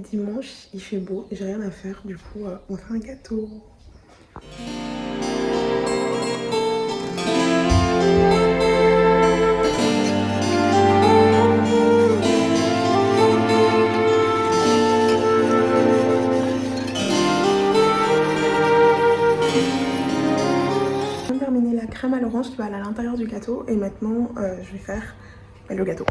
dimanche, il fait beau, j'ai rien à faire, du coup on fait un gâteau. Je viens de terminer la crème à l'orange qui va aller à l'intérieur du gâteau et maintenant je vais faire le gâteau.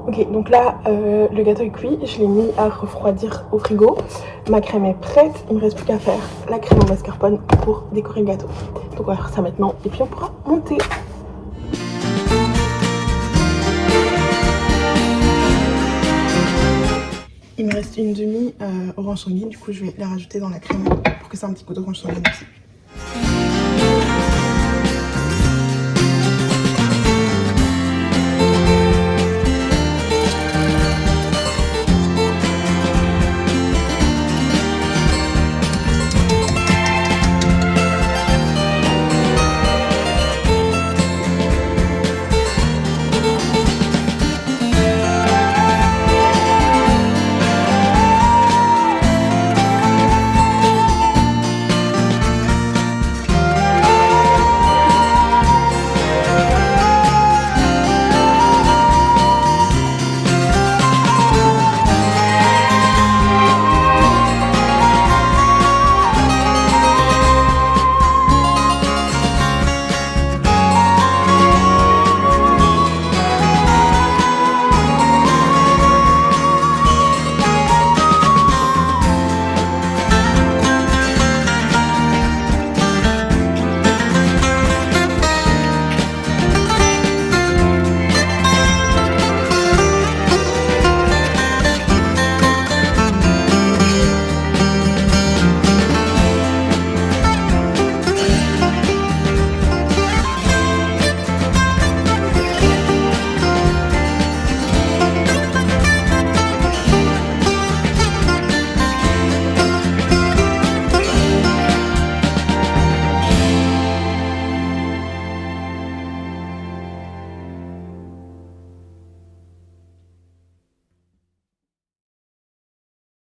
Ok, donc là le gâteau est cuit, je l'ai mis à refroidir au frigo. Ma crème est prête, il me reste plus qu'à faire la crème au mascarpone pour décorer le gâteau. Donc on va faire ça maintenant et puis on pourra monter. Il me reste une demi orange sanguine, du coup je vais la rajouter dans la crème pour que ça ait un petit goût d'orange sanguine aussi.